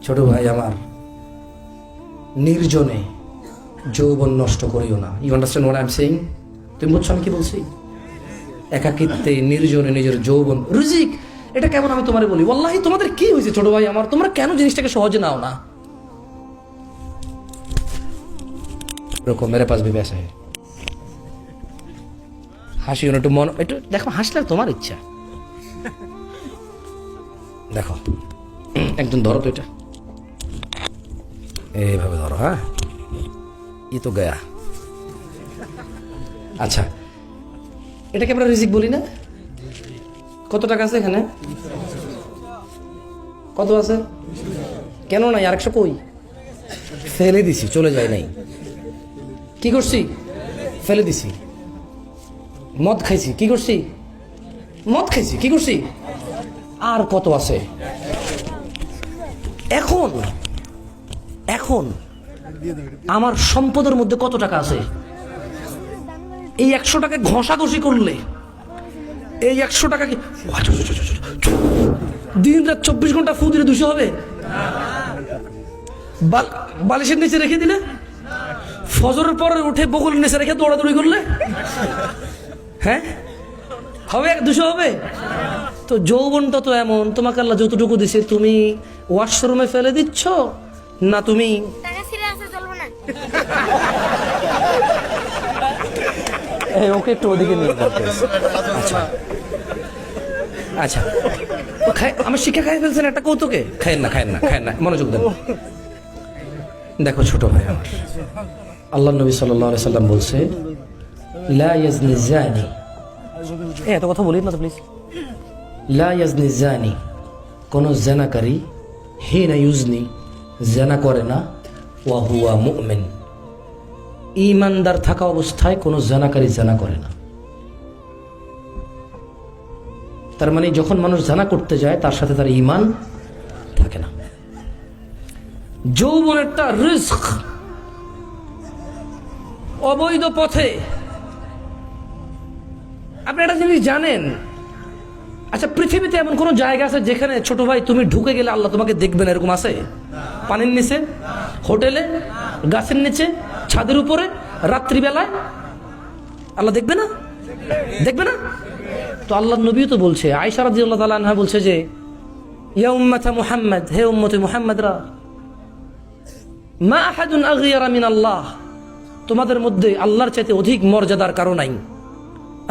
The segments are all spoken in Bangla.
ছোট ভাই আমার, নির্জনে যৌবন নষ্ট করিও না। You understand what I am saying? তুমি বুঝছো আমি কি বলছি? একাকিত্বে নির্জনে নিজের যৌবন রিজিক, এটা কেমন আমি তোমারে বলি? ওয়াল্লাহি তোমাদের কি হয়েছে ছোট ভাই আমার, তোমরা কেন জিনিসটাকে সহজে নাও না? এরকম মেরে পাশ ভি ব্যাস হাসি একটু মন, একটু দেখো হাসলে তোমার ইচ্ছা। দেখো একজন ধরো তো, এটা এইভাবে ধরো। হ্যাঁ ই তো গয়া। আচ্ছা এটাকে আমরা রিজিক বলি না? কত টাকা আছে এখানে? কত আছে? কেন নাই? আরেকশো কই? ফেলে দিছি, চলে যায় নাই। কি করছি? ফেলে দিছি। মদ খাইছি, কি করছি? মদ খাইছি, কি করছি? আর কত আছে? এখন এখন আমার সম্পদের মধ্যে কত টাকা আছে? এই 100 টাকা ঘষাঘষি করলে এই 100 টাকা কি দিন রাত 24 ঘন্টা ফু দিলে 200 হবে? বালিশের নিচে রেখে দিলে, ফজরের পরে উঠে বগলের নিচে রেখে দৌড়াদৌড়ি করলে, হ্যাঁ হবে? 200 হবে? তো যৌবনটা তো এমন, তোমাকে আল্লাহ যতটুকু দিছে তুমি ওয়াশরুমে ফেলে দিচ্ছ না তুমি ওকে একটু ওদিকে নিয়ে যাচ্ছে। আচ্ছা আচ্ছা আমার শিক্ষা খাই ফেলছেন একটা কৌতুকে। খায়েন না, খায়েন না, খায়েন না, মনোযোগ দেন। দেখো ছোট ভাই আমার, আল্লাহ নবী সাল্লাল্লাহু আলাইহি সাল্লাম বলছে লা ইয়াজনি জানি, এত কথা বলি না তো প্লিজ। লা ইয়াজনি জানি, কোন জেনাকারী হিনা ইউজনি, জেনা করে না, ওয়া হুয়া মুমিন, ঈমানদার থাকা অবস্থায় কোন জেনাকারী জেনা করে না। তার মানে যখন মানুষ জানা করতে যায় তার সাথে তার ঈমান থাকে না। যৌবন একটা রিস্ক, অবৈধ পথে। আপনি একটা জিনিস জানেন? আচ্ছা পৃথিবীতে এমন কোন জায়গা আছে যেখানে ছোট ভাই তুমি ঢুকে গেলে আল্লাহ তোমাকে দেখবেন, এরকম আছে? পানির নিচে, হোটেলে, গাছের নিচে, ছাদের উপরে, রাত্রিবেলায় আল্লাহ দেখবে না? দেখবে না? তো আল্লাহ নবী তো বলছে, আয়েশা রাদিয়াল্লাহু তাআলা আনহা বলছে যে ইয়া উম্মাতা মুহাম্মদ, হে উম্মতে মুহাম্মদরা, মা আহাদুন আগয়ারা মিন আল্লাহ, তোমাদের মধ্যে আল্লাহর চাইতে অধিক মর্যাদার কারণ নাই।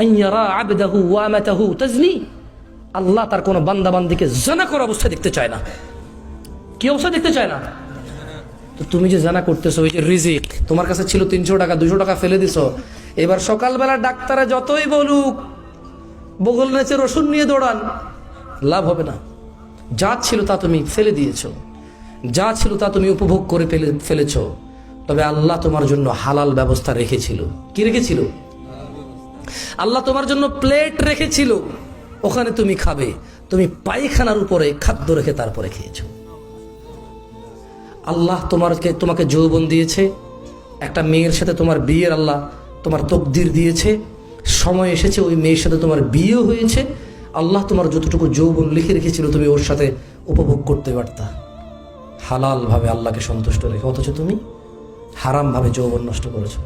আইয়ারা আবদাহু ওয়া আমাতাহু তাজনি, আল্লাহ তার কোন বান্দা বান্দিকে জানা করা অবস্থায় দেখতে চায় না। কি অবস্থা দেখতে চায় না? তো তুমি যে জানা করতেছো, ওই যে রিজিক তোমার কাছে ছিল 300 টাকা, 200 টাকা ফেলে দিছো। এবার সকালবেলা ডাক্তারে যতই বলুক বগল নেচে রসুন নিয়ে দৌড়ান, লাভ হবে না। যা ছিল তা তুমি ফেলে দিয়েছো, যা ছিল তা তুমি উপভোগ করে ফেলেছো। তবে আল্লাহ তোমার জন্য হালাল ব্যবস্থা রেখেছিল। কি রেখেছিল? আল্লাহ তোমার জন্য প্লেট রেখেছিল, ওখানে তুমি খাবে। তুমি পায়খানার উপরে খাদ্য রেখে তারপরে খেয়েছো। আল্লাহ তোমাকে যৌবন দিয়েছে, একটা মেয়ের সাথে তোমার বিয়ের আল্লাহ তোমার তকদির দিয়েছে, সময় এসেছে ওই মেয়ের সাথে তোমার বিয়ে হয়েছে। আল্লাহ তোমার যতটুকু যৌবন লিখে রেখেছিল তুমি ওর সাথে উপভোগ করতে পারতা হালাল ভাবে, আল্লাহকে সন্তুষ্ট রেখে। অথচ তুমি হারাম ভাবে যৌবন নষ্ট করেছো।